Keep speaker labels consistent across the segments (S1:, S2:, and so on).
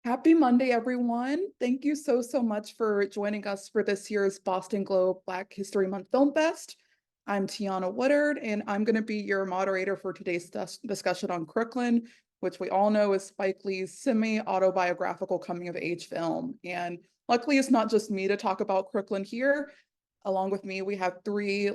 S1: Happy Monday, everyone. Thank you so much for joining us for this year's Boston Globe Black History Month Film Fest. I'm Tiana Woodard, and I'm going to be your moderator for today's discussion on Crooklyn, which we all know is Spike Lee's semi-autobiographical coming-of-age film. And luckily, it's not just me to talk about Crooklyn here. Along with me, we have three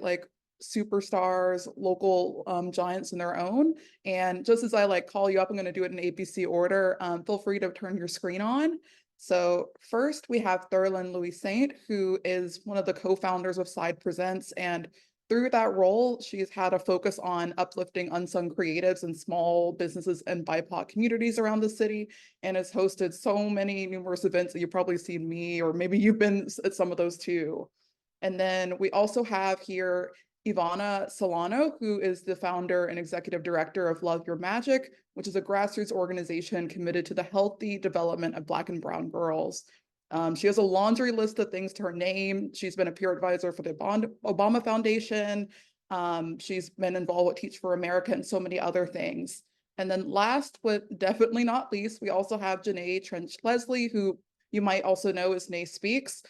S1: superstars, local giants in their own. And just as I call you up, I'm going to do it in ABC order. Feel free to turn your screen on. So first we have Thurland Louis Saint, who is one of the co-founders of Side Presents. And through that role, she's had a focus on uplifting unsung creatives and small businesses and BIPOC communities around the city, and has hosted so many numerous events that you've probably seen me, or maybe you've been at some of those too. And then we also have here Ivana Solano, who is the founder and executive director of Love Your Magic, which is a grassroots organization committed to the healthy development of Black and Brown girls. She has a laundry list of things to her name. She's been a peer advisor for the Obama Foundation. She's been involved with Teach for America and so many other things. And then last, but definitely not least, we also have Janae Trench Leslie, who you might also know as Nay Speaks.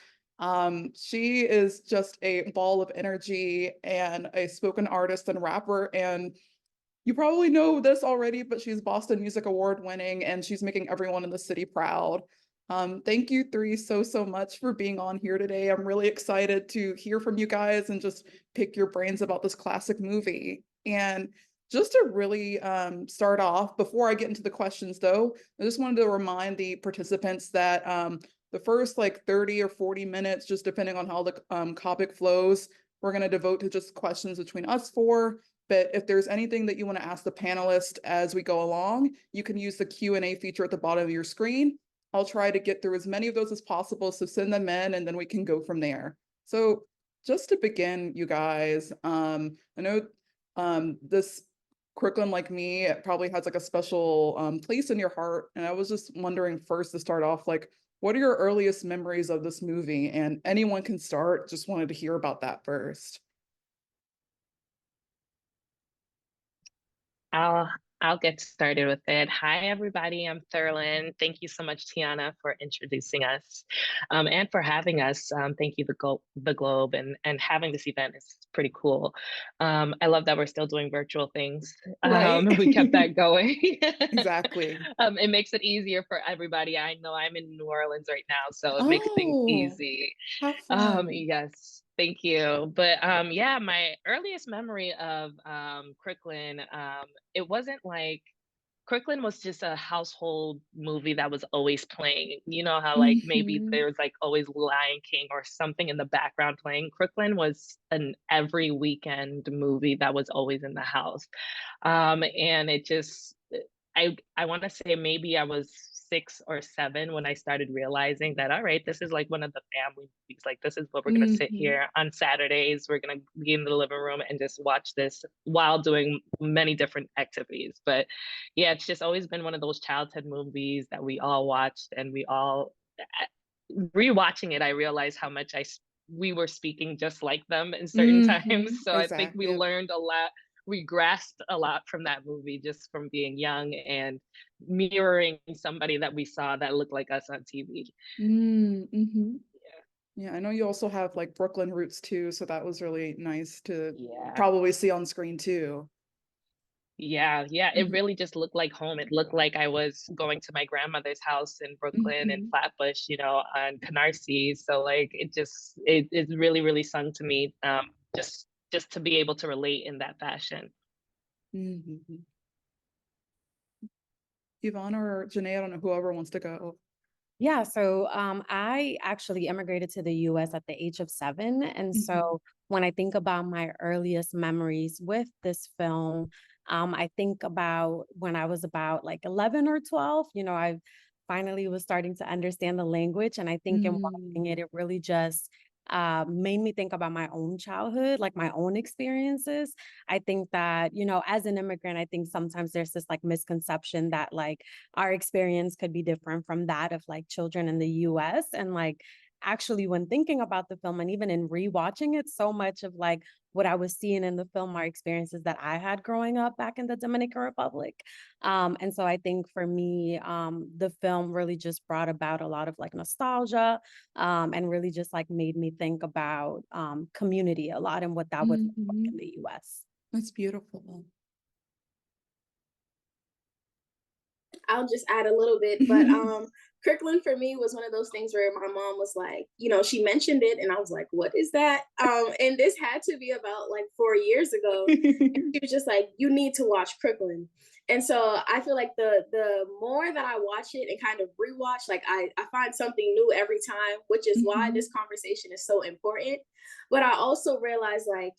S1: She is just a ball of energy and a spoken artist and rapper. And you probably know this already, but she's Boston Music Award winning and she's making everyone in the city proud. Thank you three so much for being on here today. I'm really excited to hear from you guys and just pick your brains about this classic movie. And just to really start off, before I get into the questions though, I just wanted to remind the participants that the first 30 or 40 minutes, just depending on how the topic flows, we're going to devote to just questions between us four. But if there's anything that you want to ask the panelists as we go along, you can use the Q&A feature at the bottom of your screen. I'll try to get through as many of those as possible, so send them in and then we can go from there. So just to begin, you guys, I know this Crooklyn, like me, it probably has a special place in your heart. And I was just wondering first to start off, what are your earliest memories of this movie? And anyone can start. Just wanted to hear about that first.
S2: I'll get started with it. Hi, everybody. I'm Thurland. Thank you so much, Tiana, for introducing us and for having us. Thank you, the Globe, and having this event is pretty cool. I love that we're still doing virtual things.
S1: Right?
S2: We kept that going.
S1: Exactly.
S2: It makes it easier for everybody. I know I'm in New Orleans right now, so it makes things
S1: Oh,
S2: easy.
S1: how fun.
S2: Yes, thank you. But yeah, my earliest memory of Crooklyn, it wasn't like Crooklyn was just a household movie that was always playing. You know how maybe
S1: Hmm.
S2: there's always Lion King or something in the background playing. Crooklyn was an every weekend movie that was always in the house. And it just I want to say maybe I was 6 or 7 when I started realizing that, all right, this is one of the family movies. This is what we're gonna sit
S1: Hmm.
S2: here on Saturdays. We're gonna be in the living room and just watch this while doing many different activities. But yeah, it's just always been one of those childhood movies that we all watched, and we all rewatching it. I realized how much we were speaking just like them in certain
S1: Hmm.
S2: times. So I think we
S1: Exactly.
S2: learned a lot. We grasped a lot from that movie just from being young and mirroring somebody that we saw that looked like us on TV.
S1: Mm-hmm. Yeah, I know you also have Brooklyn roots too, so that was really nice to
S2: Yeah.
S1: probably see on screen too.
S2: Yeah, yeah, it
S1: Hmm.
S2: really just looked like home. It looked like I was going to my grandmother's house in Brooklyn and
S1: Hmm.
S2: Flatbush, on Canarsie. So it really, really sung to me, just to be able to relate in that fashion.
S1: Hmm. Yvonne or Janae, I don't know, whoever wants to go.
S3: Yeah, so I actually immigrated to the US at the age of 7. And
S1: Hmm.
S3: so when I think about my earliest memories with this film, I think about when I was about 11 or 12. I finally was starting to understand the language. And I think in watching
S1: Mm.
S3: it, it really just made me think about my own childhood, like my own experiences. I think that, as an immigrant, I think sometimes there's this misconception that our experience could be different from that of children in the US. And actually, when thinking about the film and even in rewatching it, so much of like what I was seeing in the film are experiences that I had growing up back in the Dominican Republic. And so I think for me, the film really just brought about a lot of like nostalgia, and really just like made me think about community a lot and what that would look like in
S1: Mhm.
S3: the US.
S1: That's beautiful.
S4: I'll just add a little bit, but Crooklyn for me was one of those things where my mom was like, you know, she mentioned it, and I was like, "What is that?" And this had to be about like 4 years ago. She was just like, "You need to watch Crooklyn," and so I feel like the more that I watch it and kind of rewatch, like I find something new every time, which is why
S1: Mhm.
S4: this conversation is so important. But I also realize like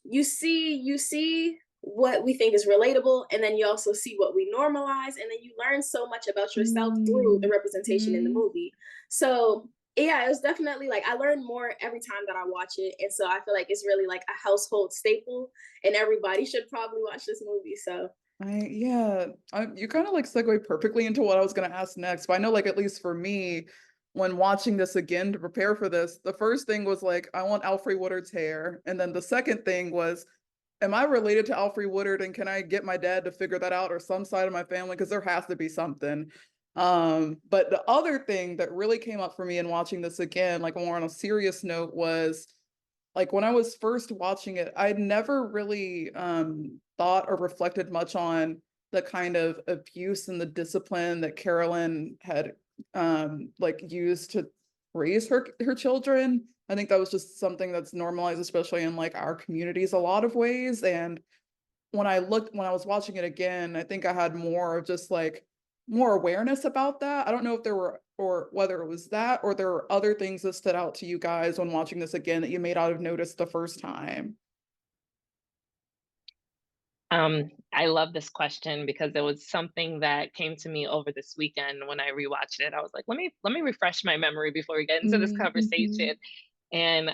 S4: you see what we think is relatable, and then you also see what we normalize, and then you learn so much about yourself through the representation in the
S1: Mhm.
S4: movie. So yeah, it was definitely like I learn more every time that I watch it, and so I feel like it's really like a household staple, and everybody should probably watch this movie. So
S1: Yeah, you kind of like segue perfectly into what I was going to ask next. But I know, like, at least for me, when watching this again to prepare for this, the first thing was like, I want Alfre Woodard's hair. And then the second thing was, am I related to Alfre Woodard and can I get my dad to figure that out or some side of my family? Because there has to be something. But the other thing that really came up for me in watching this again, like more on a serious note, was like when I was first watching it, I'd never really thought or reflected much on the kind of abuse and the discipline that Carolyn had like used to raise her children. I think that was just something that's normalized, especially in like our communities, a lot of ways. And when I was watching it again, I think I had more of just like more awareness about that. I don't know if there were or whether it was that or there were other things that stood out to you guys when watching this again that you may not have noticed the first time.
S2: I love this question because it was something that came to me over this weekend when I rewatched it. I was like, let me refresh my memory before we get into this
S1: Mm-hmm.
S2: conversation. And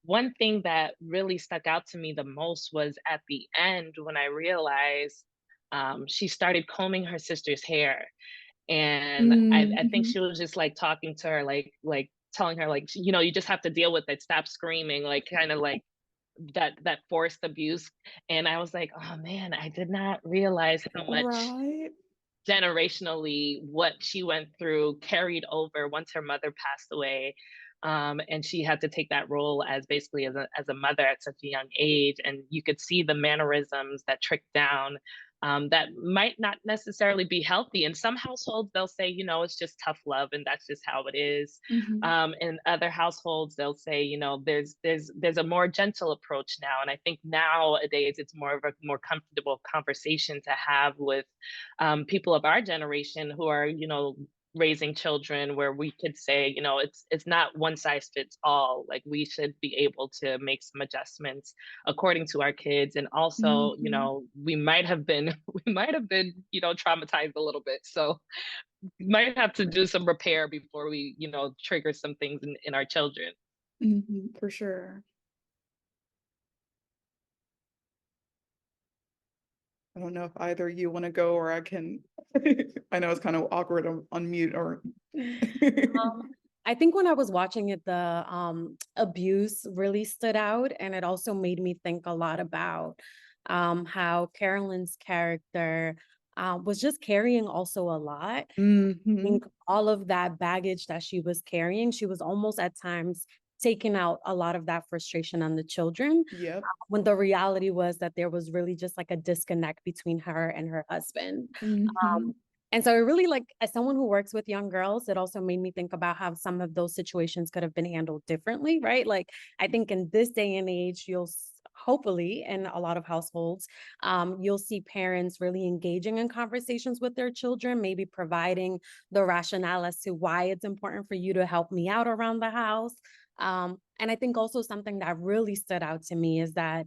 S2: one thing that really stuck out to me the most was at the end when I realized she started combing her sister's hair, and I think
S1: Mm-hmm.
S2: she was just like talking to her, like telling her like, you know, you just have to deal with it, stop screaming, like kind of like that forced abuse. And I was like, oh man, I did not realize how much
S1: Right.
S2: generationally what she went through carried over once her mother passed away. And she had to take that role as basically as a mother at such a young age. And you could see the mannerisms that tricked down, that might not necessarily be healthy. In some households, they'll say, you know, it's just tough love and that's just how it is.
S1: Mm-hmm.
S2: In other households, they'll say, you know, there's a more gentle approach now. And I think nowadays it's more of a more comfortable conversation to have with people of our generation who are, you know, raising children, where we could say, you know, it's not one size fits all. Like we should be able to make some adjustments according to our kids. And also, you
S1: Mm-hmm.
S2: know, we might have been we might have been, you know, traumatized a little bit. So might have to do some repair before we, you know, trigger some things in our children.
S1: Mm-hmm. For sure. I don't know if either you want to go or I can. I know it's kind of awkward on mute or.
S3: I think when I was watching it, the abuse really stood out, and it also made me think a lot about how Carolyn's character was just carrying also a lot. I
S1: Mm-hmm.
S3: think all of that baggage that she was carrying, she was almost at times taking out a lot of that frustration on the children,
S1: Yep.
S3: when the reality was that there was really just like a disconnect between her and her husband.
S1: Mm-hmm.
S3: Um, and so it really, like, as someone who works with young girls, it also made me think about how some of those situations could have been handled differently, right? Like, I think in this day and age, hopefully in a lot of households, you'll see parents really engaging in conversations with their children, maybe providing the rationale as to why it's important for you to help me out around the house. And I think also something that really stood out to me is that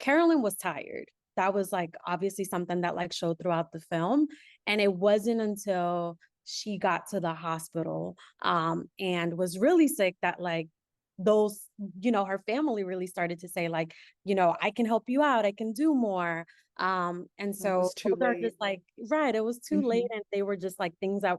S3: Carolyn was tired. That was like obviously something that like showed throughout the film. And it wasn't until she got to the hospital and was really sick that like those, her family really started to say like, I can help you out. I can do more. And
S1: When it
S3: so
S1: was too
S3: those are
S1: late.
S3: just like, right, it was too late.
S1: Mhm.
S3: And they were just like things that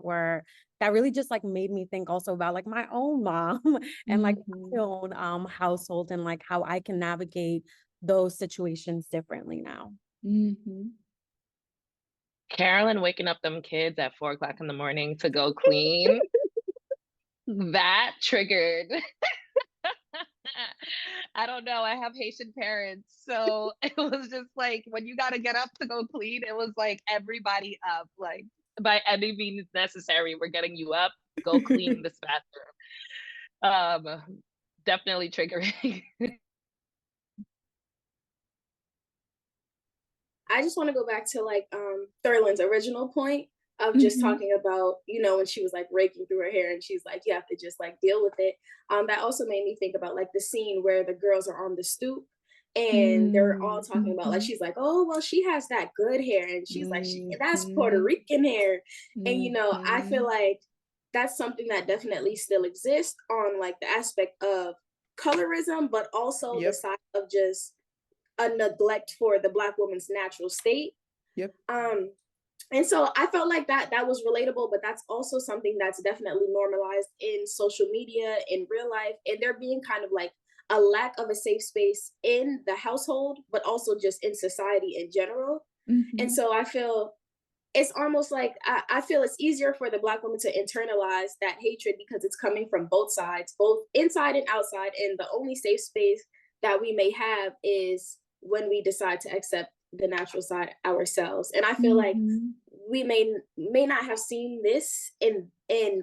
S3: really just like made me think also about like my own mom and like my
S1: Mhm.
S3: own household and like how I can navigate those situations differently now.
S1: Mhm.
S2: Carolyn waking up them kids at 4 o'clock in the morning to go clean, that triggered. I don't know. I have Haitian parents. So it was just like when you got to get up to go clean, it was like everybody up, like by any means necessary. We're getting you up, go clean this bathroom. Definitely triggering.
S4: I just want to go back to like Thurland's original point of just
S1: Mhm.
S4: talking about, you know, when she was like raking through her hair and she's like, you have to just like deal with it. That also made me think about like the scene where the girls are on the stoop and they're all
S1: Mm,
S4: talking about like
S1: mhm.
S4: she's like, oh well, she has that good hair, and she's like, that's Puerto
S1: Mhm.
S4: Rican hair. And you know, I feel
S1: Mhm.
S4: like that's something that definitely still exists on like the aspect of colorism, but also the
S1: Yep.
S4: side of just a neglect for the Black woman's natural state.
S1: Yep.
S4: Um, and so I felt like that was relatable, but that's also something that's definitely normalized in social media, in real life, and there being kind of like a lack of a safe space in the household, but also just in society in general. And
S1: Mhm.
S4: so I feel it's almost like I feel it's easier for the Black woman to internalize that hatred because it's coming from both sides, both inside and outside. And the only safe space that we may have is when we decide to accept the natural side ourselves. And I feel like
S1: Mhm.
S4: we may not have seen this in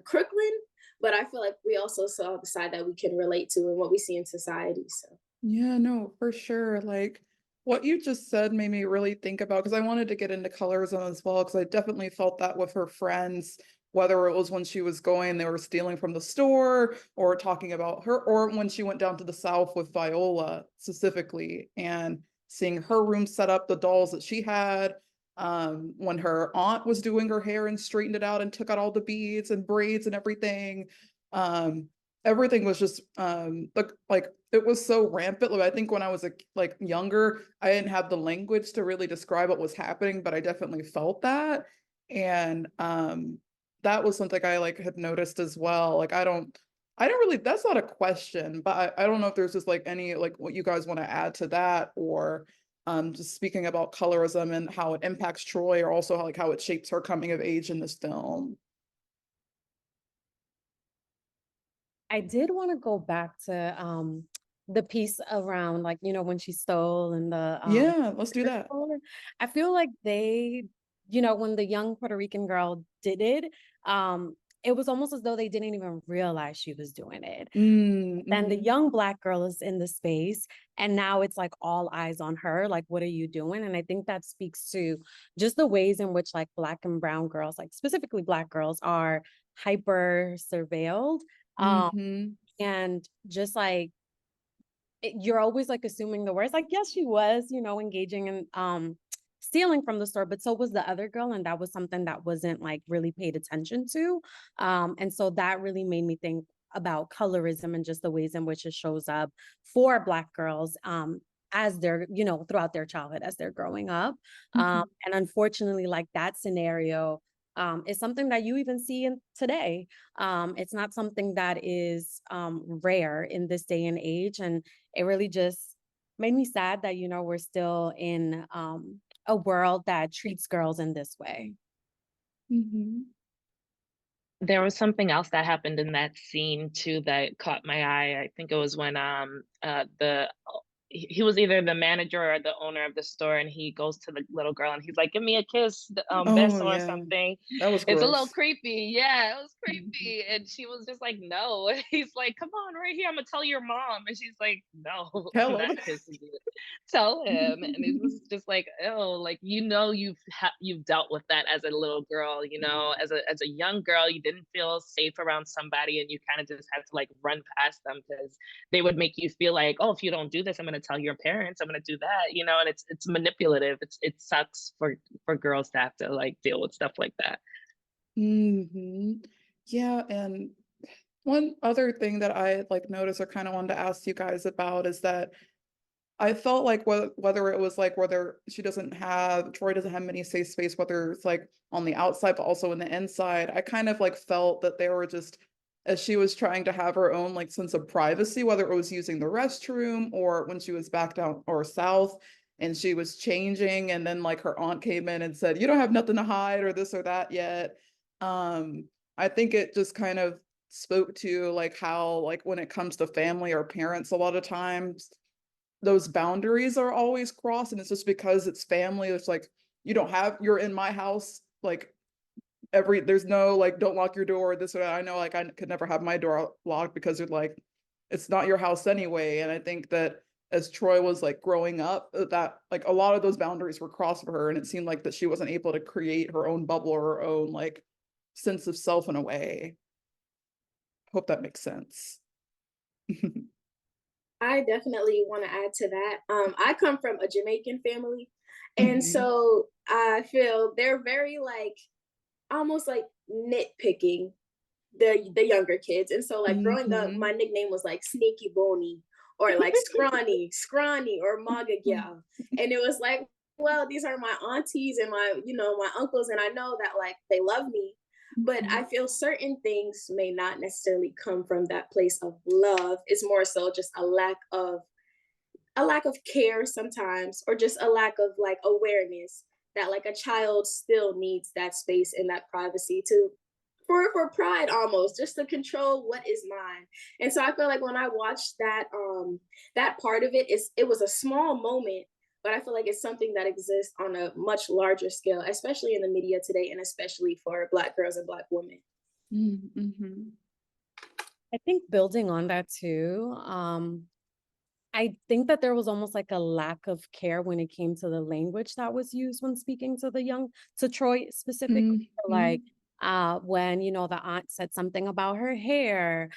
S4: Crooklyn, but I feel like we also saw the side that we can relate to and what we see in society. So
S1: Yeah, no, for sure. Like what you just said made me really think about because I wanted to get into colorism as well because I definitely felt that with her friends, whether it was when she was going, they were stealing from the store or talking about her, or when she went down to the South with Viola specifically and seeing her room set up, the dolls that she had. When her aunt was doing her hair and straightened it out and took out all the beads and braids and everything. Um, Everything was just like it was so rampant. Like, I think when I was like younger, I didn't have the language to really describe what was happening, but I definitely felt that. And that was something I like had noticed as well. Like I don't really, that's not a question, but I don't know if there's just like any like what you guys want to add to that, or just speaking about colorism and how it impacts Troy, or also how like how it shapes her coming of age in this film.
S3: I did want to go back to the piece around like, you know, when she stole and the
S1: Yeah, let's do
S3: liquor
S1: that.
S3: store. I feel like they, you know, when the young Puerto Rican girl did it, it was almost as though they didn't even realize she was doing it. Then the
S1: Mm-hmm.
S3: young Black girl is in the space, and now it's like all eyes on her. Like, what are you doing? And I think that speaks to just the ways in which like Black and brown girls, like specifically Black girls, are hyper surveilled. Um,
S1: Mm-hmm.
S3: and just like you're always like assuming the worst. Like, yes, she was, you know, engaging in stealing from the store, but so was the other girl. And that was something that wasn't like really paid attention to. And so that really made me think about colorism and just the ways in which it shows up for Black girls as they're, you know, throughout their childhood as they're growing up.
S1: Mm-hmm.
S3: And unfortunately, like that scenario is something that you even see in today. It's not something that is rare in this day and age. And it really just made me sad that, you know, we're still in a world that treats girls in this way.
S1: Mm-hmm.
S2: There was something else that happened in that scene too that caught my eye. I think it was when the he was either the manager or the owner of the store, and he goes to the little girl and he's like, "Give me a kiss,
S1: Oh
S2: beso or
S1: yeah,
S2: something."
S1: that was
S2: It's a little
S1: gross.
S2: creepy. Yeah, it was
S1: Mhm.
S2: creepy. And she was just like, "No." And he's like, "Come on, right here. I'm gonna tell your mom." And she's like, "No, I'm
S1: Tell
S2: not
S1: him.
S2: kissing you." Tell him. And it was just like, oh, like you've dealt with that as a little girl, as a young girl, you didn't feel safe around somebody, and you kind of just had to like run past them because they would make you feel like, oh, if you don't do this, I'm going to tell your parents, I'm going to do that, and it's manipulative. It sucks for girls to have to like deal with stuff like that.
S1: Hmm. Yeah, and one other thing that I like noticed or kind of wanted to ask you guys about is that I felt like whether it was like whether Troy doesn't have many safe space, whether it's like on the outside, but also in the inside, I kind of like felt that they were just, as she was trying to have her own like sense of privacy, whether it was using the restroom or when she was back down or south and she was changing and then like her aunt came in and said, you don't have nothing to hide or this or that yet. I think it just kind of spoke to like how like when it comes to family or parents, a lot of times those boundaries are always crossed, and it's just because it's family. It's like you're in my house, like there's no like don't lock your door, this or that. I know like I could never have my door locked because it's not your house anyway. And I think that as Troy was like growing up, that like a lot of those boundaries were crossed for her, and it seemed like that she wasn't able to create her own bubble or her own like sense of self in a way. Hope that makes sense.
S4: I definitely want to add to that. I come from a Jamaican family, and
S1: Mhm.
S4: so I feel they're very like almost like nitpicking the younger kids. And so like growing up, my
S1: Mhm.
S4: nickname was like Sneaky Boney or like Scrawny or Maga Gal. And it was like, well, these are my aunties and my uncles, and I know that like they love me. But I
S1: Mhm.
S4: feel certain things may not necessarily come from that place of love. It's more so just a lack of care sometimes, or just a lack of like awareness that like a child still needs that space and that privacy to for pride, almost just to control what is mine. And so I feel like when I watched that part of it was a small moment, but I feel like it's something that exists on a much larger scale, especially in the media today, and especially for Black girls and Black women.
S1: Mhm.
S3: I think building on that too, I think that there was almost like a lack of care when it came to the language that was used when speaking to to Troy specifically. Like
S1: Mhm.
S3: when, the aunt said something about her hair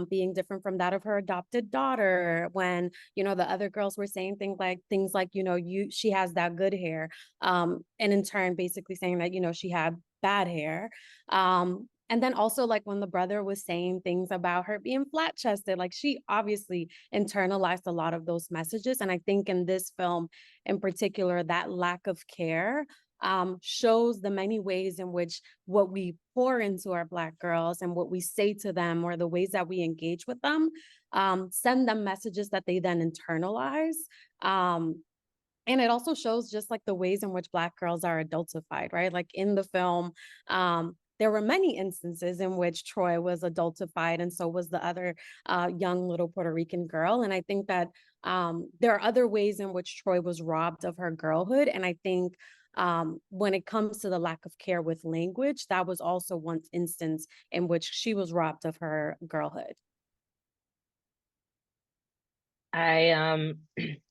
S3: being different from that of her adopted daughter, when, the other girls were saying things like, she has that good hair. And in turn, basically saying that, she had bad hair. And then also like when the brother was saying things about her being flat chested, like she obviously internalized a lot of those messages. And I think in this film in particular, that lack of care shows the many ways in which what we pour into our Black girls and what we say to them, or the ways that we engage with them, send them messages that they then internalize. And it also shows just like the ways in which Black girls are adultified, right? Like in the film, there were many instances in which Troy was adultified, and so was the other young little Puerto Rican girl. And I think that there are other ways in which Troy was robbed of her girlhood. And I think when it comes to the lack of care with language, that was also one instance in which she was robbed of her girlhood.
S2: I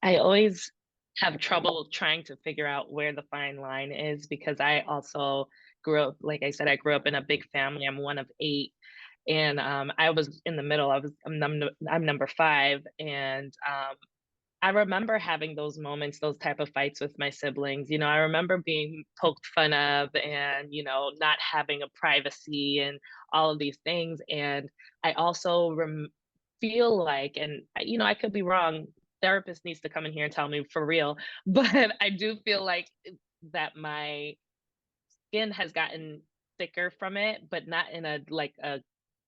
S2: I always have trouble trying to figure out where the fine line is, because I also grew up, like I said, I grew up in a big family. I'm one of eight, and I was in the middle. I'm number five, and I remember having those moments, those type of fights with my siblings. I remember being poked fun of, and not having a privacy and all of these things. And I also feel like, and I could be wrong. Therapist needs to come in here and tell me for real, but I do feel like that my skin has gotten thicker from it, but not in a like a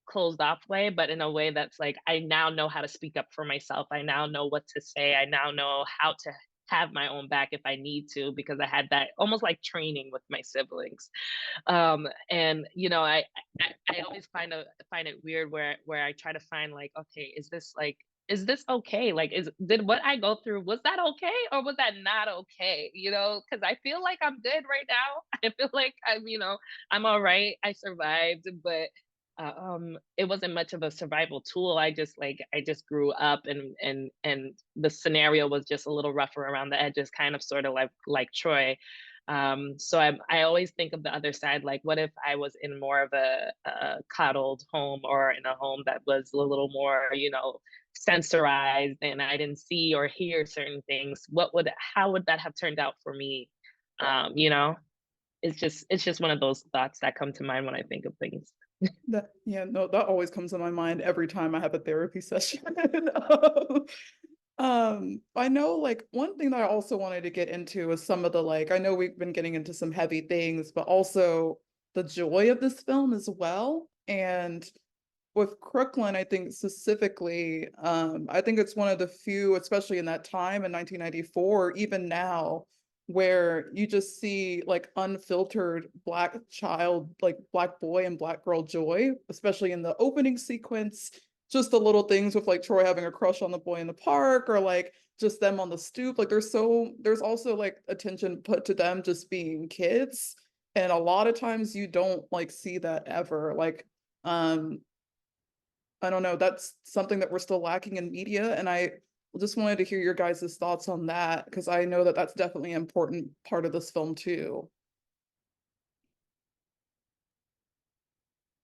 S2: closed off way, but in a way that's like I now know how to speak up for myself. I now know what to say. I now know how to have my own back if I need to, because I had that almost like training with my siblings. And I always find it weird where I try to find like, okay, is this okay? Like, did what I go through, was that okay or was that not okay? Because I feel like I'm good right now. I feel like I'm all right. I survived, but it wasn't much of a survival tool. I just grew up, and the scenario was just a little rougher around the edges, kind of sort of like Troy. So I always think of the other side, like what if I was in more of a coddled home, or in a home that was a little more, sensorized, and I didn't see or hear certain things. How would that have turned out for me? You know, it's just one of those thoughts that come to mind when I think of things.
S1: Yeah, no, that always comes to my mind every time I have a therapy session. I know like one thing that I also wanted to get into is some of the like, I know we've been getting into some heavy things, but also the joy of this film as well. And with Crooklyn, I think specifically, I think it's one of the few, especially in that time in 1994, even now, where you just see like unfiltered Black child, like Black boy and Black girl joy, especially in the opening sequence. Just the little things with like Troy having a crush on the boy in the park, or like just them on the stoop. Like there's also like attention put to them just being kids. And a lot of times you don't like see that ever. Like, um, I don't know, that's something that we're still lacking in media, and I just wanted to hear your guys' thoughts on that because I know that that's definitely an important part of this film too.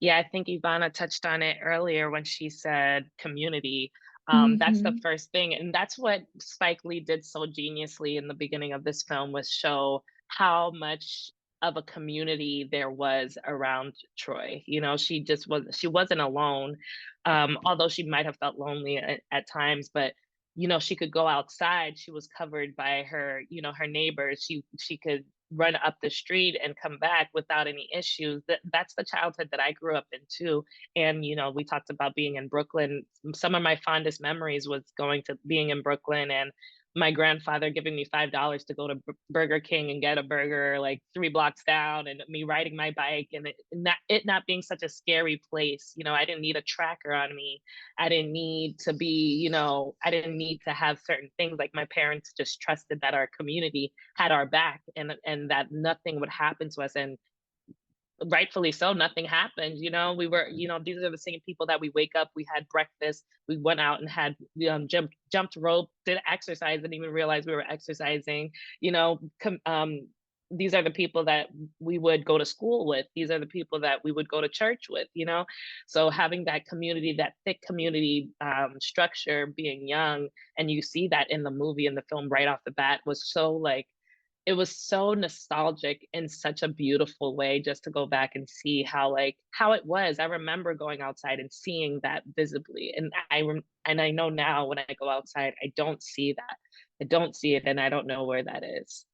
S2: Yeah, I think Ivana touched on it earlier when she said community. That's the
S1: Mhm.
S2: first thing, and that's what Spike Lee did so geniusly in the beginning of this film, was show how much of a community there was around Troy. You know, she wasn't alone, although she might have felt lonely at times, but you know, she could go outside. She was covered by her, you know, her neighbors. She could run up the street and come back without any issues. That's the childhood that I grew up in too. And you know, we talked about being in Brooklyn. Some of my fondest memories was going to being in Brooklyn and my grandfather giving me $5 to go to Burger King and get a burger like 3 blocks down, and me riding my bike, and it not being such a scary place. You know, I didn't need a tracker on me. I didn't need to be, you know, I didn't need to have certain things. Like my parents just trusted that our community had our back, and that nothing would happen to us. And rightfully so, nothing happened. You know, we were, you know, these are the same people that we wake up, we had breakfast, we went out and had jumped rope, did exercise, didn't even realize we were exercising. You know, these are the people that we would go to school with. These are the people that we would go to church with, you know? So having that community, that thick community structure, being young, and you see that in the movie, in the film right off the bat, was so like, it was so nostalgic in such a beautiful way, just to go back and see how, like, how it was. I remember going outside and seeing that visibly, and and I know now when I go outside, I don't see that. I don't see it, and I don't know where that is.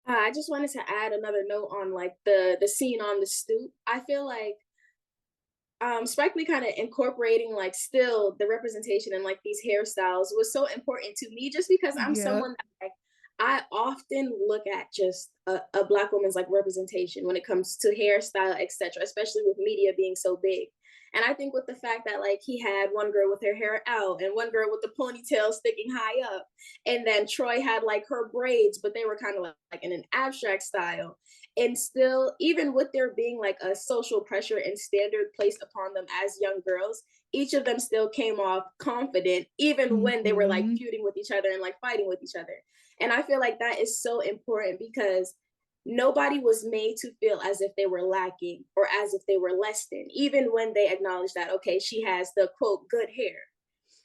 S4: I just wanted to add another note on like the scene on the stoop. I feel like Spike Lee kind of incorporating like still the representation and like these hairstyles was so important to me, just because I'm
S1: Yeah.
S4: someone that like I often look at just a black woman's like representation when it comes to hairstyle, etc., especially with media being so big. And I think with the fact that like he had one girl with her hair out and one girl with the ponytail sticking high up, and then Troy had like her braids, but they were kind of like in an abstract style. And still, even with there being like a social pressure and standard placed upon them as young girls, each of them still came off confident, even when they were like
S1: Mhm.
S4: feuding with each other and like fighting with each other. And I feel like that is so important because nobody was made to feel as if they were lacking or as if they were less than, even when they acknowledge that, okay, she has the quote good hair.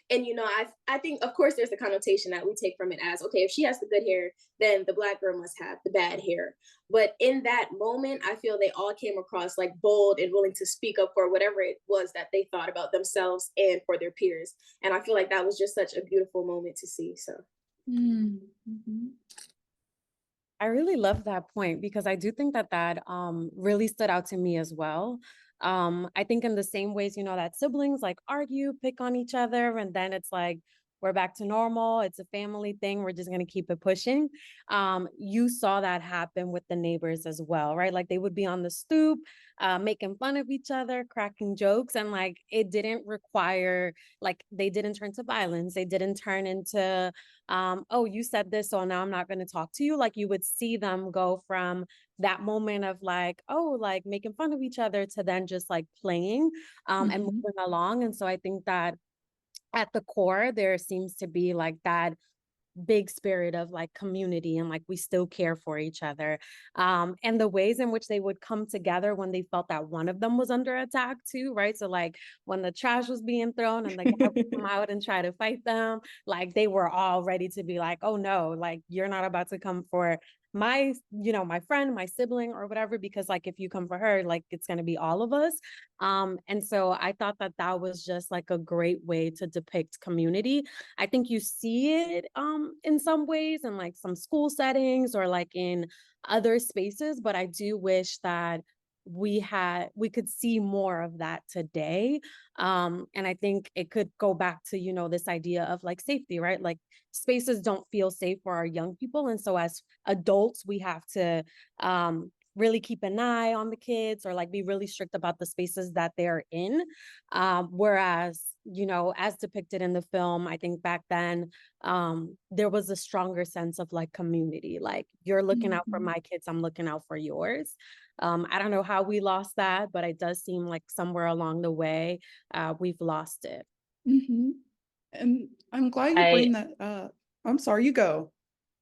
S4: And you know, I think of course there's the connotation that we take from it as, okay, if she has the good hair, then the black girl must have the bad hair. But in that moment, I feel they all came across like bold and willing to speak up for whatever it was that they thought about themselves and for their peers. And I feel like that was just such a beautiful moment to see. So
S1: Mhm.
S3: I really love that point because I do think that really stood out to me as well. I think in the same ways, you know, that siblings like argue, pick on each other, and then it's like we're back to normal. It's a family thing. We're just gonna keep it pushing. You saw that happen with the neighbors as well, right? Like they would be on the stoop, making fun of each other, cracking jokes, and like it didn't require like they didn't turn to violence. They didn't turn into oh, you said this, so now I'm not going to talk to you. Like you would see them go from that moment of like, oh, like making fun of each other to then just like playing and
S1: Mhm.
S3: moving along. And so I think that at the core, there seems to be like that big spirit of like community and like we still care for each other, and the ways in which they would come together when they felt that one of them was under attack too, right? So like when the trash was being thrown and the guy would come out and try to fight them, like they were all ready to be like, oh no, like you're not about to come for my, my friend, my sibling or whatever, because like if you come for her, like it's going to be all of us. And so I thought that that was just like a great way to depict community. I think you see it in some ways in like some school settings or like in other spaces, but I do wish that we could see more of that today. And I think it could go back to, this idea of like safety, right? Like spaces don't feel safe for our young people, and so as adults we have to really keep an eye on the kids or like be really strict about the spaces that they're in. Whereas, as depicted in the film, I think back then there was a stronger sense of like community, like you're looking out for
S1: Mhm.
S3: my kids, I'm looking out for yours. I don't know how we lost that, but it does seem like somewhere along the way we've lost it.
S1: Mhm. And I'm glad you
S2: I
S1: bring that up. I'm sorry, you go.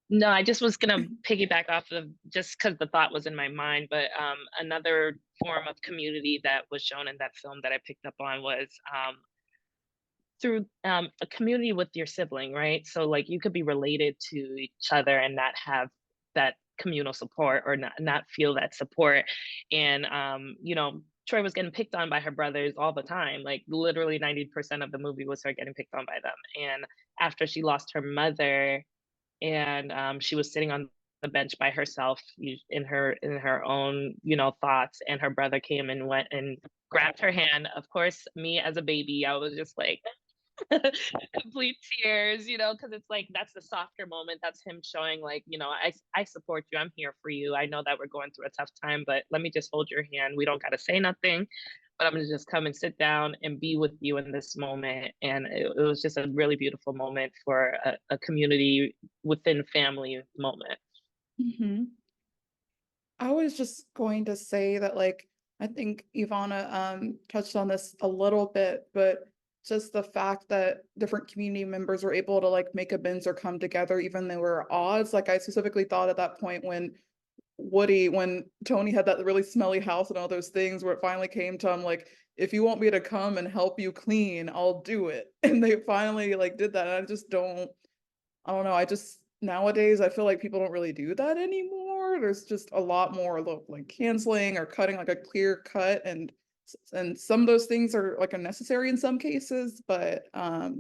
S2: No, I just was gonna piggyback off of just because the thought was in my mind, but another form of community that was shown in that film that I picked up on was through a community with your sibling, right? So like you could be related to each other and not have that communal support or not feel that support. And Troy was getting picked on by her brothers all the time. Like literally 90% of the movie was her getting picked on by them. And after she lost her mother, and she was sitting on the bench by herself in her own thoughts, and her brother came and went and grabbed her hand. Of course, me as a baby, I was just like complete tears, because it's like that's the softer moment. That's him showing like, I support you, I'm here for you, I know that we're going through a tough time, but let me just hold your hand. We don't got to say nothing, but I'm gonna just come and sit down and be with you in this moment. And it was just a really beautiful moment for a community within family moment.
S1: Mhm. I was just going to say that, like, I think Ivana touched on this a little bit, but just the fact that different community members were able to like make amends or come together even though were at odds. Like I specifically thought at that point when Tony had that really smelly house and all those things, where it finally came to him like, if you want me to come and help you clean, I'll do it. And they finally like did that. And I don't know. I just nowadays I feel like people don't really do that anymore. There's just a lot more like canceling or cutting like a clear cut, and some of those things are like unnecessary in some cases, but I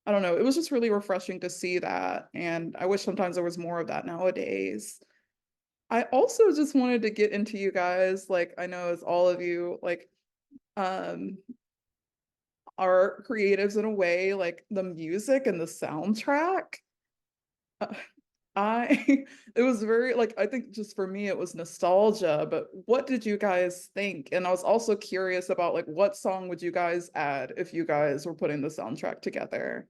S1: don't know. It was just really refreshing to see that, and I wish sometimes there was more of that nowadays. I also just wanted to get into you guys, like I know as all of you like um are creatives in a way, like the music and the soundtrack. Uh, I it was very like I think just for me it was nostalgia, but what did you guys think? And I was also curious about like what song would you guys add if you guys were putting the soundtrack together?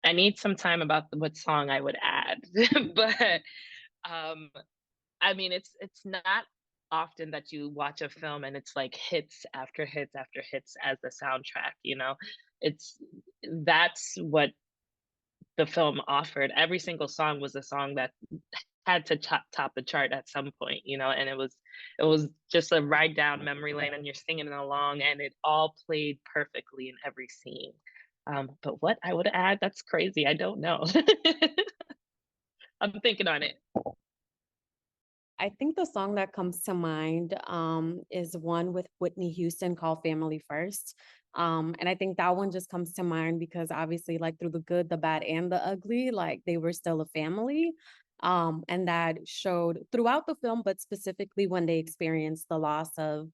S2: I need some time about what song I would add, but um I mean, it's not often that you watch a film and it's like hits after hits after hits as the soundtrack, you know? It's That's what the film offered. Every single song was a song that had to top the chart at some point, and it was just a ride down memory lane, and you're singing along, and it all played perfectly in every scene. But what I would add, that's crazy. I don't know. I'm thinking on it.
S3: I think the song that comes to mind is one with Whitney Houston called Family First. And I think that one just comes to mind because obviously, like through the good, the bad, and the ugly, like they were still a family. And that showed throughout the film, but specifically when they experienced the loss of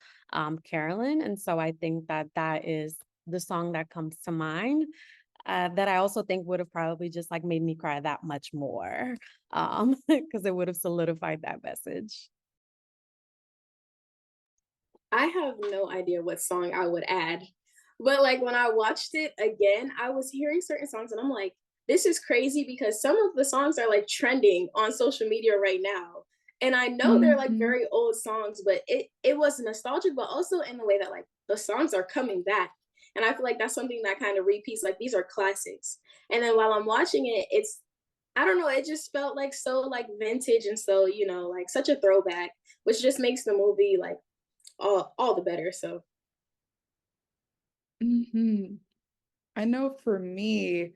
S3: Carolyn. And so I think that that is the song that comes to mind. That I also think would have probably just like made me cry that much more, because it would have solidified that message.
S4: I have no idea what song I would add. But like when I watched it again, I was hearing certain songs and I'm like, this is crazy because some of the songs are like trending on social media right now. And I know they're like
S1: Mhm.
S4: very old songs, but it was nostalgic, but also in the way that like the songs are coming back. And I feel like that's something that kind of repeats, like these are classics. And then while I'm watching it, it's I don't know, it just felt like so like vintage and so, like such a throwback, which just makes the movie like all the better. So
S1: Mhm. I know for me,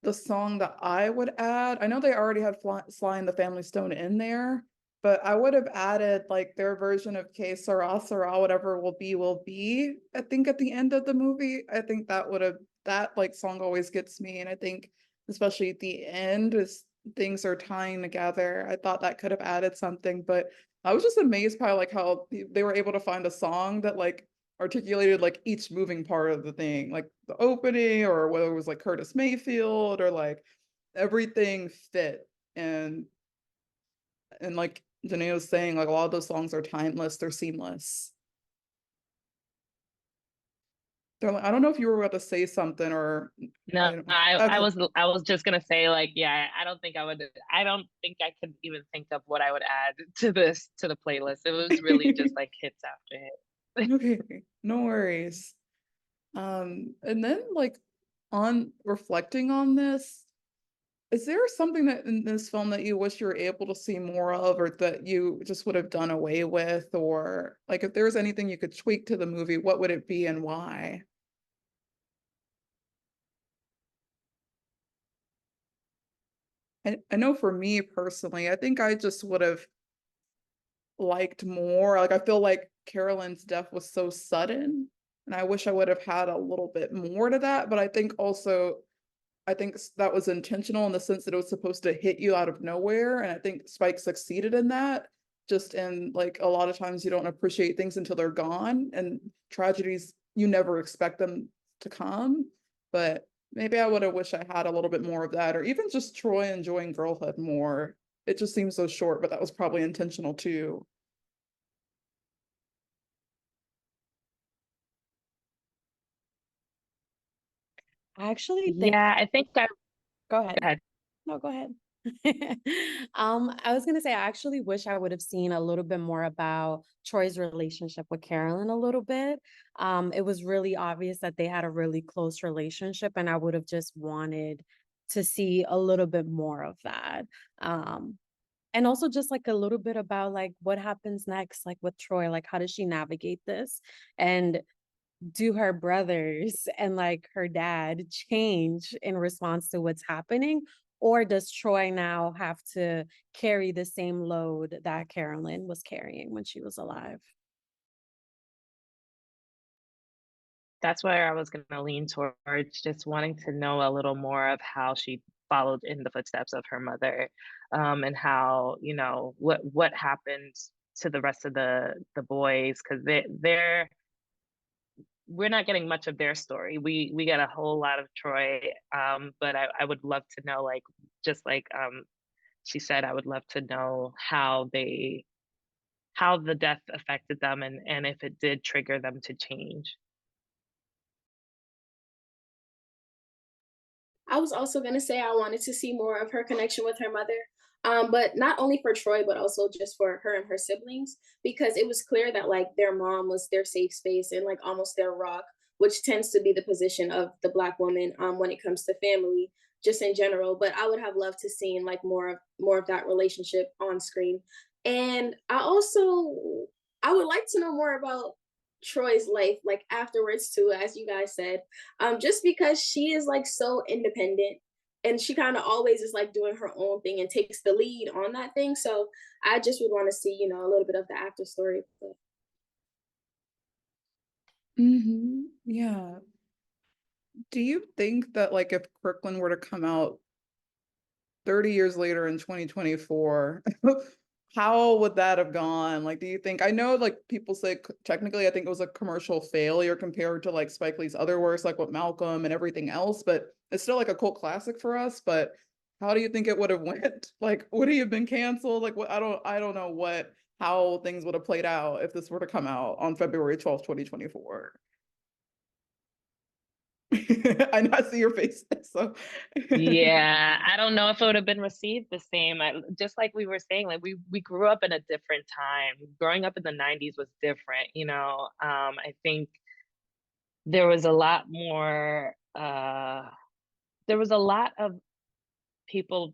S1: the song that I would add, I know they already had Sly and the Family Stone in there, but I would have added like their version of Que Sera Sera, whatever will be, I think at the end of the movie. I think that would have, that like song always gets me. And I think especially at the end as things are tying together, I thought that could have added something, but I was just amazed by like how they were able to find a song that like articulated like each moving part of the thing, like the opening, or whether it was like Curtis Mayfield, or like everything fit. And like Janae was saying, like a lot of those songs are timeless, they're seamless. They're like, I don't know if you were about to say something or
S2: No,
S1: okay.
S2: I was just gonna say like, yeah, I don't think I could even think of what I would add to the playlist. It was really just like hits after hits.
S1: Okay, no worries. And then like on reflecting on this, is there something that in this film that you wish you were able to see more of, or that you just would have done away with? Or like if there was anything you could tweak to the movie, what would it be and why? I know for me personally, I think I just would have liked more. Like I feel like Carolyn's death was so sudden, and I wish I would have had a little bit more to that. But I think also I think that was intentional in the sense that it was supposed to hit you out of nowhere. And I think Spike succeeded in that. Just in like a lot of times you don't appreciate things until they're gone, and tragedies, you never expect them to come. But maybe I would have wished I had a little bit more of that, or even just Troy enjoying girlhood more. It just seems so short, but that was probably intentional too.
S3: I actually think,
S2: Yeah, I think I
S3: go ahead.
S2: go ahead.
S3: No, go ahead. I was gonna say I actually wish I would have seen a little bit more about Troy's relationship with Carolyn a little bit. It was really obvious that they had a really close relationship, and I would have just wanted to see a little bit more of that. Um, and also just like a little bit about like what happens next, like with Troy, like how does she navigate this? And do her brothers and like her dad change in response to what's happening? Or does Troy now have to carry the same load that Carolyn was carrying when she was alive?
S2: That's where I was gonna lean towards, just wanting to know a little more of how she followed in the footsteps of her mother, and how, what happened to the rest of the boys, because they're we're not getting much of their story. We get a whole lot of Troy, but I would love to know, like, just like she said, I would love to know how the death affected them, and if it did trigger them to change.
S4: I was also going to say I wanted to see more of her connection with her mother. But not only for Troy, but also just for her and her siblings, because it was clear that like their mom was their safe space and like almost their rock, which tends to be the position of the Black woman when it comes to family, just in general. But I would have loved to seen like more of that relationship on screen. And I would like to know more about Troy's life, like afterwards too, as you guys said, just because she is like so independent and she kind of always is like doing her own thing and takes the lead on that thing. So I just would want to see, a little bit of the actor story. But
S1: Yeah. Do you think that like if Crooklyn were to come out 30 years later in 2024, how would that have gone? Like, do you think, I know like people say technically, I think it was a commercial failure compared to like Spike Lee's other works, like with Malcolm and everything else, but it's still like a cult classic for us. But how do you think it would have went? Like, would he have been canceled? Like, what, I don't know how things would have played out if this were to come out on February 12th, 2024. I know, I see your face. So
S2: Yeah, I don't know if it would have been received the same. Just like we were saying, like we grew up in a different time. Growing up in the 90s was different, you know. I think there was a lot more there was a lot of people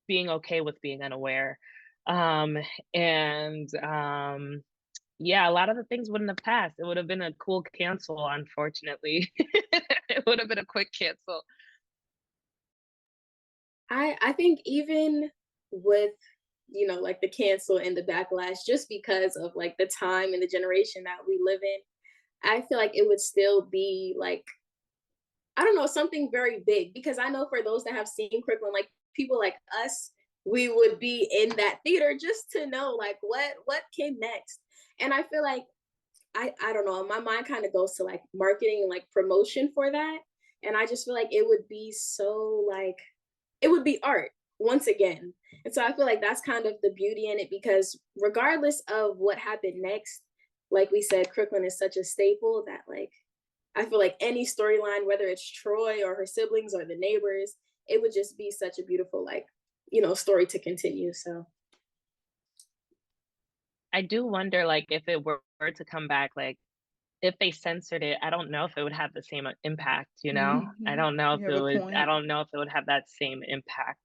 S2: being okay with being unaware. And yeah, a lot of the things wouldn't have passed. It would have been a cool cancel, unfortunately. It would have been a quick cancel.
S4: I think even with, you know, like the cancel and the backlash, just because of like the time and the generation that we live in, I feel like it would still be like, I don't know, something very big, because I know for those that have seen Crooklyn, like people like us, we would be in that theater just to know like what came next. And I feel like I don't know, my mind kind of goes to like marketing and like promotion for that. And I just feel like it would be so like, it would be art once again. And so I feel like that's kind of the beauty in it, because regardless of what happened next, like we said, Crooklyn is such a staple that like I feel like any storyline, whether it's Troy or her siblings or the neighbors, it would just be such a beautiful like, you know, story to continue. So
S2: I do wonder, like, if it were to come back, like, if they censored it, I don't know if it would have the same impact, you know? I
S1: Mhm.
S2: don't know if
S1: You
S2: it
S1: have a
S2: would I
S1: point.
S2: don't know if it would have that same impact.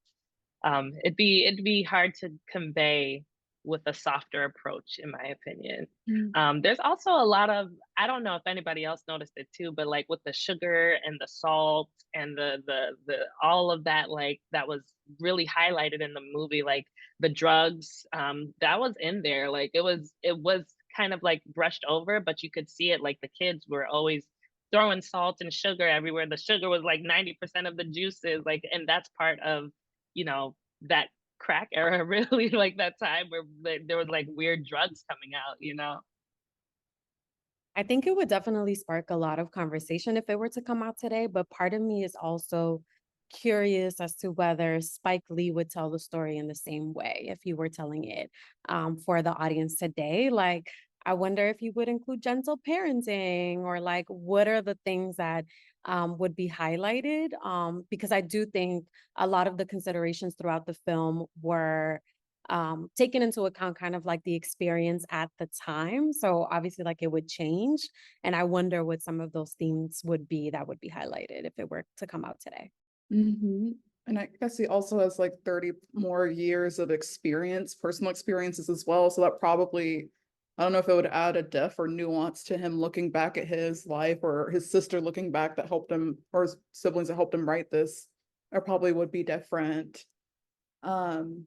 S2: It'd be hard to convey with a softer approach, in my opinion.
S1: Mm.
S2: There's also a lot of, I don't know if anybody else noticed it too, but like with the sugar and the salt and the all of that, like that was really highlighted in the movie, like the drugs, that was in there. Like it was kind of like brushed over, but you could see it. Like the kids were always throwing salt and sugar everywhere. The sugar was like 90% of the juices, like, and that's part of, you know, that crack era, really, like that time where there was like weird drugs coming out, you know?
S3: I think it would definitely spark a lot of conversation if it were to come out today, but part of me is also curious as to whether Spike Lee would tell the story in the same way if he were telling it for the audience today. Like, I wonder if he would include gentle parenting or like what are the things that would be highlighted? Because I do think a lot of the considerations throughout the film were taken into account kind of like the experience at the time. So obviously like it would change. And I wonder what some of those themes would be that would be highlighted if it were to come out today.
S1: Mhm. And I guess he also has like 30 more years of experience, personal experiences as well. So that probably, I don't know if it would add a depth or nuance to him looking back at his life, or his sister looking back that helped him, or his siblings that helped him write this. It probably would be different. Um,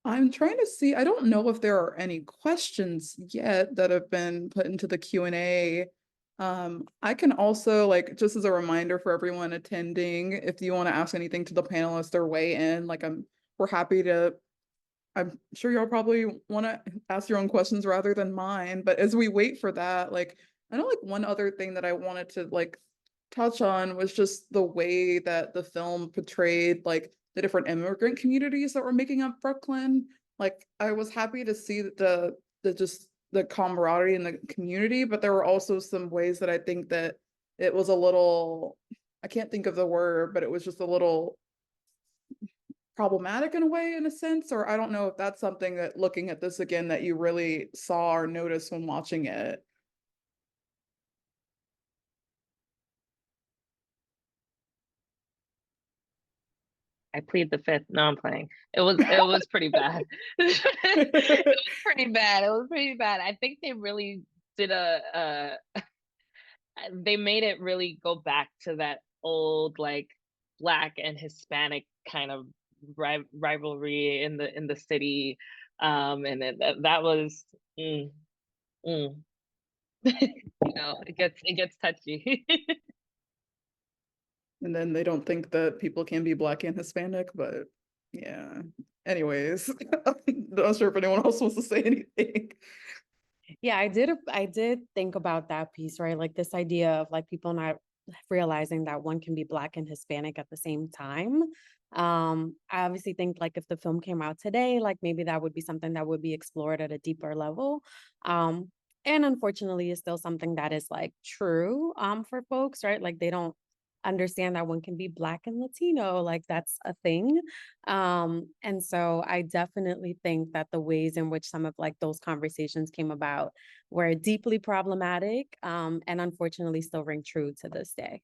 S1: I'm trying to see, I don't know if there are any questions yet that have been put into the Q&A. I can also, like, just as a reminder for everyone attending, if you want to ask anything to the panelists or weigh in, like we're happy to, I'm sure y'all probably want to ask your own questions rather than mine, but as we wait for that, like, I know like one other thing that I wanted to like touch on was just the way that the film portrayed like the different immigrant communities that were making up Brooklyn. Like I was happy to see that the just the camaraderie in the community, but there were also some ways that I think that it was a little, I can't think of the word, but it was just a little problematic in a way, in a sense, or I don't know if that's something that looking at this again that you really saw or noticed when watching it.
S2: I plead the fifth. No, I'm playing. It was pretty bad. It was pretty bad. It was pretty bad. I think they really did they made it really go back to that old like black and Hispanic kind of rivalry in the city. And that was mm. You know, it gets touchy.
S1: And then they don't think that people can be Black and Hispanic, but yeah. Anyways, not sure if anyone else wants to say anything.
S3: Yeah, I did think about that piece, right? Like this idea of like people not realizing that one can be Black and Hispanic at the same time. I obviously think like if the film came out today, like maybe that would be something that would be explored at a deeper level. Um, and unfortunately, it's still something that is like true for folks, right? Like they don't understand that one can be Black and Latino, like that's a thing. And so I definitely think that the ways in which some of like those conversations came about were deeply problematic, and unfortunately still ring true to this day.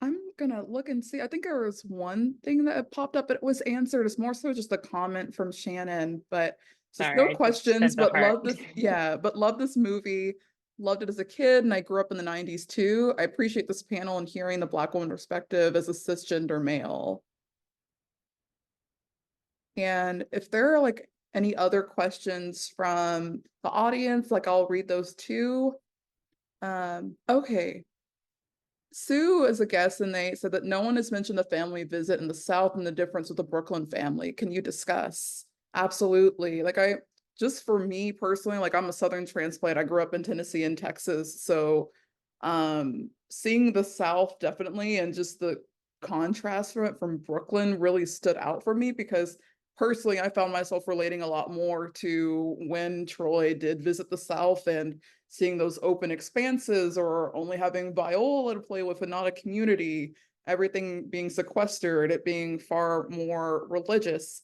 S1: I'm gonna look and see. I think there was one thing that had popped up, but it was answered. It's more so just a comment from Shannon, but just no
S2: Sorry, I just
S1: questions,
S2: sent the
S1: but
S2: heart.
S1: love this. Yeah, but love this movie. loved it as a kid and I grew up in the 90s too. I appreciate this panel and hearing the Black woman perspective as a cisgender male. And if there are like any other questions from the audience, like I'll read those too. Okay. Sue is a guest and they said that no one has mentioned the family visit in the South and the difference with the Brooklyn family. Can you discuss? Absolutely. Like just for me personally, like I'm a Southern transplant. I grew up in Tennessee and Texas. So seeing the South definitely and just the contrast from it from Brooklyn really stood out for me because personally I found myself relating a lot more to when Troy did visit the South and seeing those open expanses or only having Viola to play with and not a community, everything being sequestered, it being far more religious.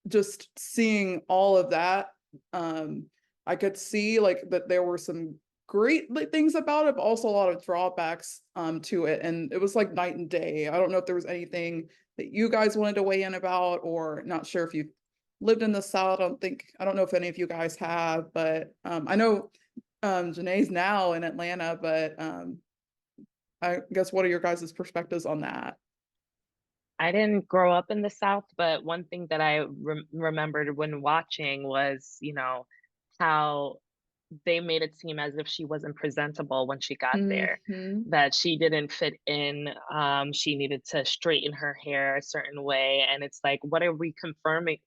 S1: Just seeing all of that, I could see like that there were some great things about it, but also a lot of drawbacks to it. And it was like night and day. I don't know if there was anything that you guys wanted to weigh in about, or not sure if you lived in the South. I don't know if any of you guys have, but I know Janae's now in Atlanta, but I guess what are your guys' perspectives on that?
S2: I didn't grow up in the South, but one thing that I remembered when watching was, how they made it seem as if she wasn't presentable when she got there,
S1: Mhm.
S2: that she didn't fit in. She needed to straighten her hair a certain way. And it's like, what are we conforming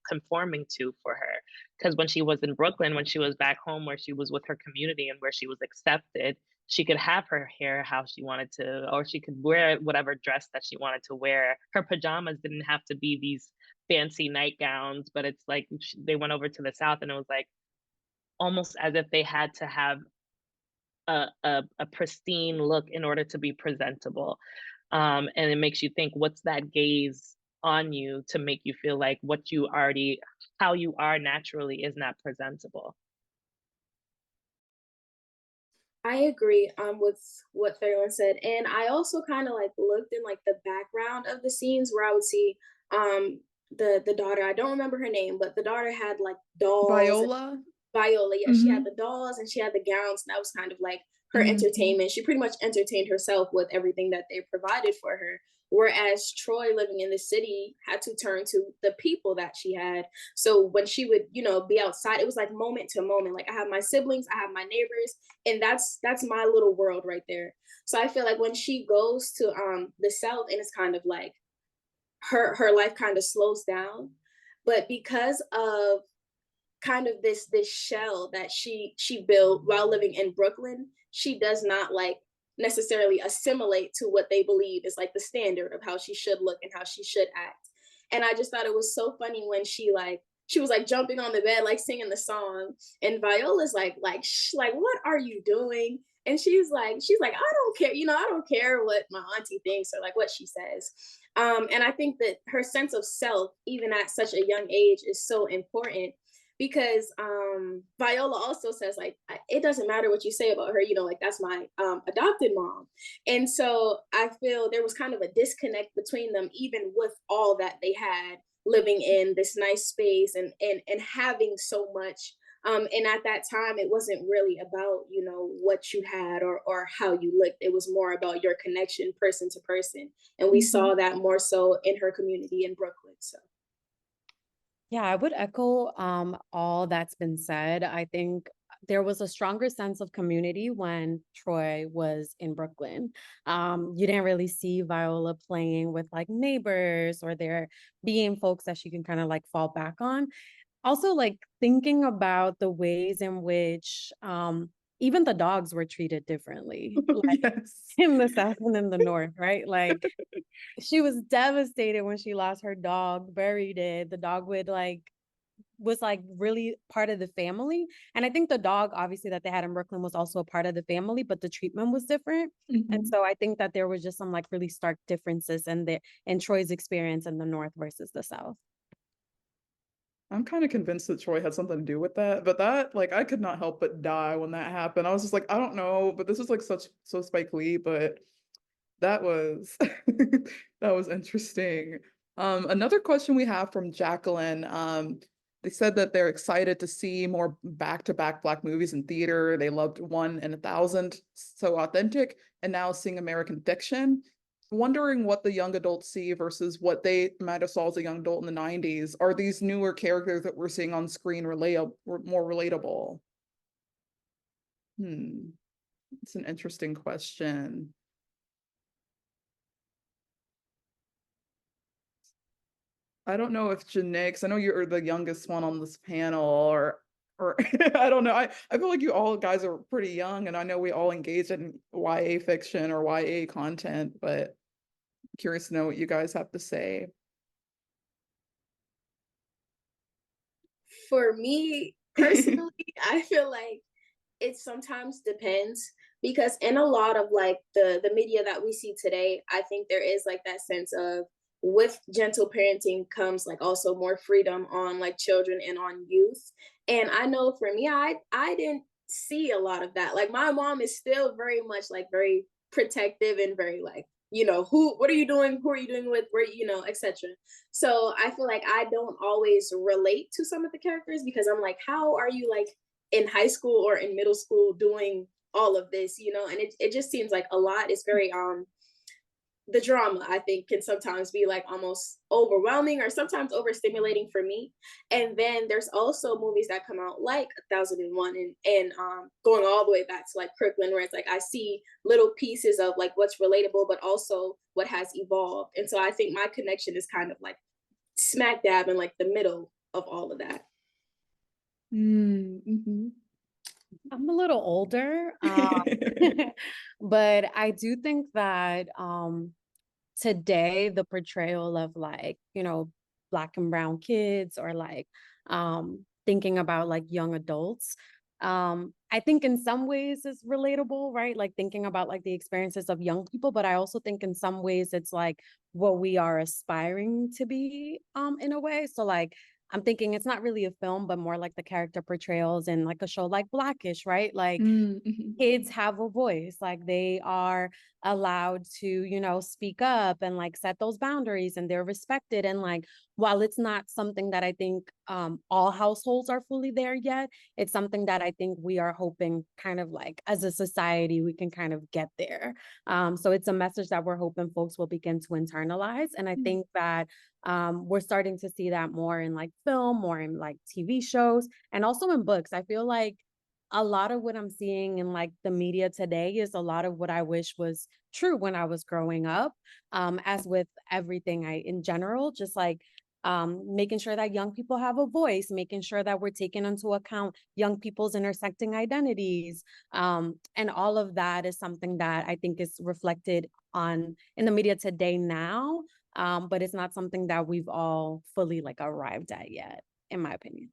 S2: to for her? Because when she was in Brooklyn, when she was back home where she was with her community and where she was accepted, she could have her hair how she wanted to, or she could wear whatever dress that she wanted to wear. Her pajamas didn't have to be these fancy nightgowns, but it's like they went over to the South and it was like almost as if they had to have a pristine look in order to be presentable. And it makes you think, what's that gaze on you to make you feel like how you are naturally is not presentable?
S4: I agree with what Fairland said. And I also kind of like looked in like the background of the scenes where I would see the daughter, I don't remember her name, but the daughter had like dolls.
S1: Viola?
S4: Viola, yeah, she had
S1: Mhm.
S4: the dolls and she had the gowns, and that was kind of like her
S1: Mhm.
S4: entertainment. She pretty much entertained herself with everything that they provided for her. Whereas Troy, living in the city, had to turn to the people that she had. So when she would, be outside, it was like moment to moment. Like I have my siblings, I have my neighbors, and that's my little world right there. So I feel like when she goes to the South, and it's kind of like her life kind of slows down. But because of kind of this shell that she built while living in Brooklyn, she does not like necessarily assimilate to what they believe is like the standard of how she should look and how she should act. And I just thought it was so funny when she was like jumping on the bed like singing the song, and Viola's like what are you doing? And she's like I don't care, I don't care what my auntie thinks or like what she says. And I think that her sense of self, even at such a young age, is so important because Viola also says like it doesn't matter what you say about her, like that's my adopted mom. And so I feel there was kind of a disconnect between them, even with all that they had, living in this nice space and having so much. And at that time, it wasn't really about what you had or how you looked. It was more about your connection, person to person, and we
S1: Mhm.
S4: saw that more so in her community in Brooklyn. So.
S3: Yeah, I would echo all that's been said. I think there was a stronger sense of community when Troy was in Brooklyn. You didn't really see Viola playing with like neighbors or there being folks that she can kind of like fall back on. Also, like thinking about the ways in which even the dogs were treated differently, like
S1: Yes.
S3: in the South and in the North, right? Like she was devastated when she lost her dog, buried it. The dog was like really part of the family. And I think the dog, obviously, that they had in Brooklyn was also a part of the family, but the treatment was different. And
S1: Mhm.
S3: so I think that there was just some like really stark differences in Troy's experience in the North versus the South.
S1: I'm kind of convinced that Troy had something to do with that, but that like I could not help but die when that happened. I was just like, I don't know, but this is like so Spike Lee, but that was that was interesting. Another question we have from Jacqueline. they said that they're excited to see more back-to-back Black movies in theater. They loved One in a Thousand, so authentic, and now seeing American Fiction. Wondering what the young adults see versus what they might have saw as a young adult in the 90s. Are these newer characters that we're seeing on screen more relatable? It's an interesting question. I don't know if Janae, because I know you're the youngest one on this panel, or I don't know. I feel like you all guys are pretty young, and I know we all engage in YA fiction or YA content, but I'm curious to know what you guys have to say.
S4: For me personally, I feel like it sometimes depends, because in a lot of like the media that we see today, I think there is like that sense of, with gentle parenting comes like also more freedom on like children and on youth. And I know for me, I didn't see a lot of that. Like my mom is still very much like very protective and very like, what are you doing, who are you doing with, where, etc. So I feel like I don't always relate to some of the characters, because I'm like, how are you like in high school or in middle school doing all of this, and it just seems like a lot. It's very the drama, I think, can sometimes be like almost overwhelming or sometimes overstimulating for me. And then there's also movies that come out like 1001 and going all the way back to like Crooklyn, where it's like I see little pieces of like what's relatable, but also what has evolved. And so I think my connection is kind of like smack dab in like the middle of all of that.
S1: Mm-hmm.
S3: I'm a little older, but I do think that today the portrayal of like, Black and brown kids, or like thinking about like young adults, I think in some ways is relatable, right? Like thinking about like the experiences of young people, but I also think in some ways it's like what we are aspiring to be in a way. So like I'm thinking it's not really a film, but more like the character portrayals in like a show like Blackish, right? Like
S1: Mm-hmm.
S3: kids have a voice, like they are allowed to, speak up and like set those boundaries, and they're respected. And like, while it's not something that I think all households are fully there yet, it's something that I think we are hoping kind of like as a society, we can kind of get there. So it's a message that we're hoping folks will begin to internalize. And I think that we're starting to see that more in like film, more in like TV shows, and also in books. I feel like a lot of what I'm seeing in like the media today is a lot of what I wish was true when I was growing up. As with everything in general, just like making sure that young people have a voice, making sure that we're taking into account young people's intersecting identities. And all of that is something that I think is reflected in the media today now. But it's not something that we've all fully like arrived at yet, in my opinion.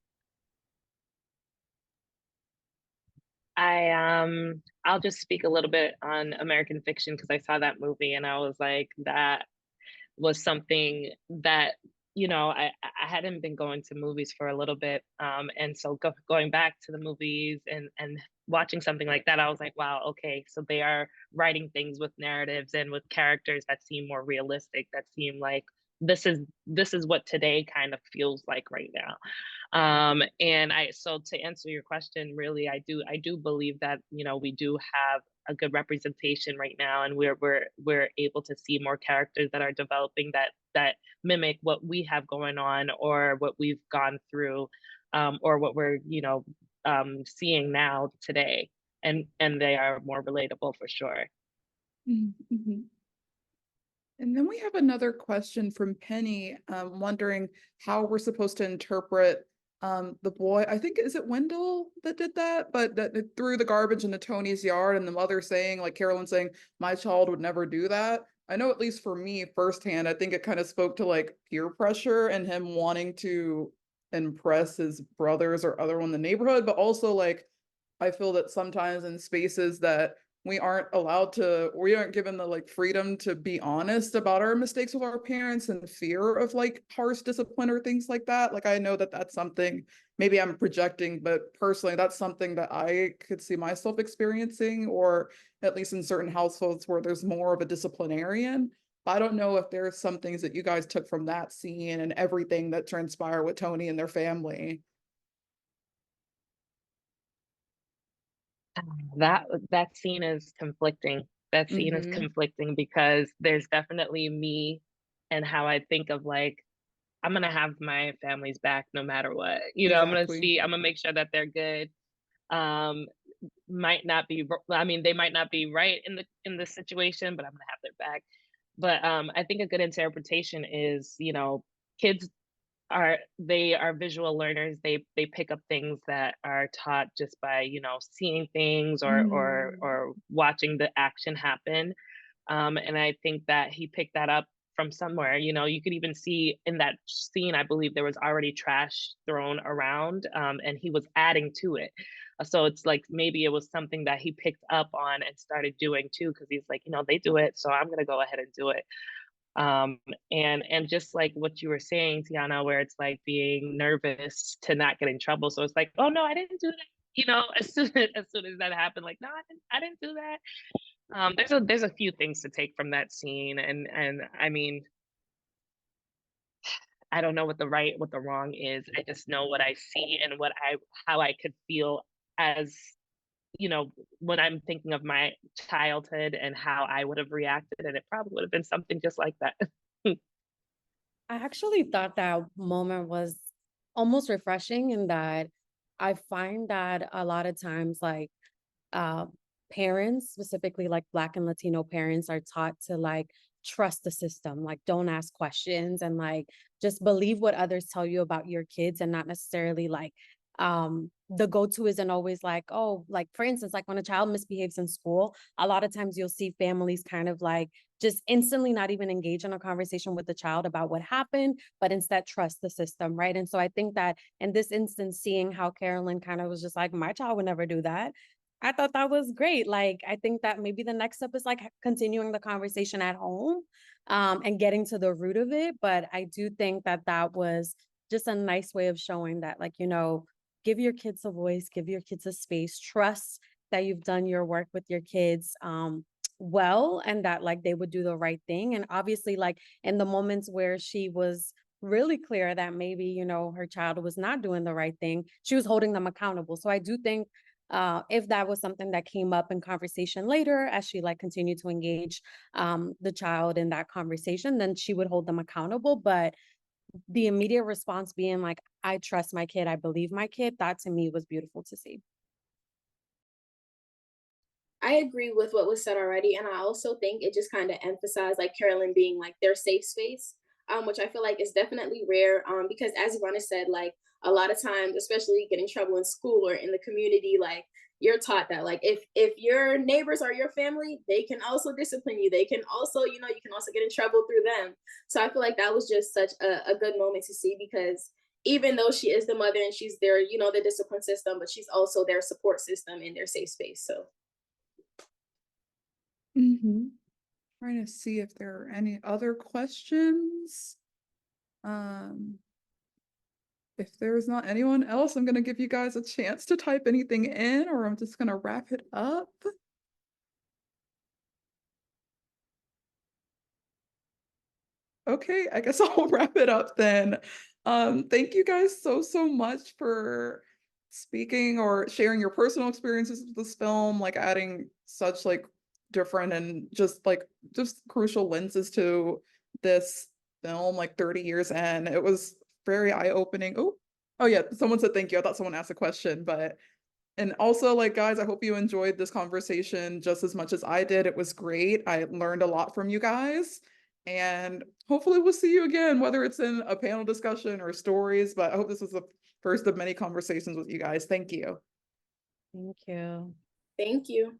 S2: I'll just speak a little bit on American Fiction because I saw that movie and I was like, that was something that, I hadn't been going to movies for a little bit. And so going back to the movies and watching something like that, I was like, wow, okay, so they are writing things with narratives and with characters that seem more realistic, that seem like this is what today kind of feels like right now. And so to answer your question, really, I do believe that, we do have a good representation right now, and we're able to see more characters that are developing that mimic what we have going on or what we've gone through, or what we're, seeing now today. And they are more relatable for sure.
S1: Mm-hmm. And then we have another question from Penny, wondering how we're supposed to interpret the boy. I think, is it Wendell that did that? But that threw the garbage into Tony's yard, and the mother saying, like Carolyn saying, my child would never do that. I know, at least for me firsthand, I think it kind of spoke to like peer pressure and him wanting to impress his brothers or other one in the neighborhood, but also like I feel that sometimes in spaces that we aren't given the like freedom to be honest about our mistakes with our parents, and fear of like harsh discipline or things like that. Like I know that that's something, maybe I'm projecting, but personally that's something that I could see myself experiencing, or at least in certain households where there's more of a disciplinarian. But I don't know if there's some things that you guys took from that scene and everything that transpired with Tony and their family.
S2: That scene is conflicting. That scene is
S1: Mhm.
S2: conflicting because there's definitely me and how I think of like I'm gonna have my family's back no matter what. You know,
S1: Exactly.
S2: I'm gonna make sure that they're good. Um, might not be, I mean, they might not be right in the situation, but I'm gonna have their back. But I think a good interpretation is, you know, kids they are visual learners. They pick up things that are taught just by, you know, seeing things
S1: Mhm.
S2: or watching the action happen. And I think that he picked that up from somewhere. You know, you could even see in that scene, I believe there was already trash thrown around, and he was adding to it. So it's like maybe it was something that he picked up on and started doing too, because he's like, you know, they do it, so I'm gonna go ahead and do it. Um, and just like what you were saying, Tiana, where it's like being nervous to not get in trouble. So it's like, oh no, I didn't do that. You know, as soon as that happened, like, no, I didn't do that. There's a few things to take from that scene, and I mean, I don't know what the right, what the wrong is. I just know what I see and what I how I could feel as, you know, when I'm thinking of my childhood and how I would have reacted, and it probably would have been something just like that.
S3: I actually thought that moment was almost refreshing in that I find that a lot of times, like, uh, parents, specifically like Black and Latino parents, are taught to like trust the system, like don't ask questions and like just believe what others tell you about your kids and not necessarily like the go-to isn't always like, oh, like for instance, like when a child misbehaves in school, a lot of times you'll see families kind of like just instantly not even engage in a conversation with the child about what happened, but instead trust the system, right? And so I think that in this instance, seeing how Carolyn kind of was just like, my child would never do that, I thought that was great. Like, I think that maybe the next step is like continuing the conversation at home, and getting to the root of it. But I do think that that was just a nice way of showing that, like, you know, give your kids a voice, give your kids a space, trust that you've done your work with your kids, well, and that like they would do the right thing. And obviously, like in the moments where she was really clear that maybe, you know, her child was not doing the right thing, she was holding them accountable. So I do think if that was something that came up in conversation later as she like continued to engage the child in that conversation, then she would hold them accountable. But the immediate response being like, I trust my kid, I believe my kid, that to me was beautiful to see.
S4: I agree with what was said already, and I also think it just kind of emphasized like Carolyn being like their safe space, which I feel like is definitely rare. Because as Ivana said, like a lot of times, especially getting in trouble in school or in the community, like you're taught that like if your neighbors are your family, they can also discipline you. They can also, you know, you can also get in trouble through them. So I feel like that was just such a good moment to see because even though she is the mother and she's their, you know, the discipline system, but she's also their support system and their safe space. So
S1: Mhm. Trying to see if there are any other questions. Um, if there's not anyone else, I'm gonna give you guys a chance to type anything in, or I'm just gonna wrap it up. Okay, I guess I'll wrap it up then. Thank you guys so much for speaking or sharing your personal experiences with this film, like adding such like different and just crucial lenses to this film, like 30 years in. It was very eye-opening. Oh yeah, someone said thank you. I thought someone asked a question, but and also, like, guys, I hope you enjoyed this conversation just as much as I did. It was great. I learned a lot from you guys. And hopefully we'll see you again, whether it's in a panel discussion or stories. But I hope this was the first of many conversations with you guys. Thank you.
S3: Thank you.
S4: thank you.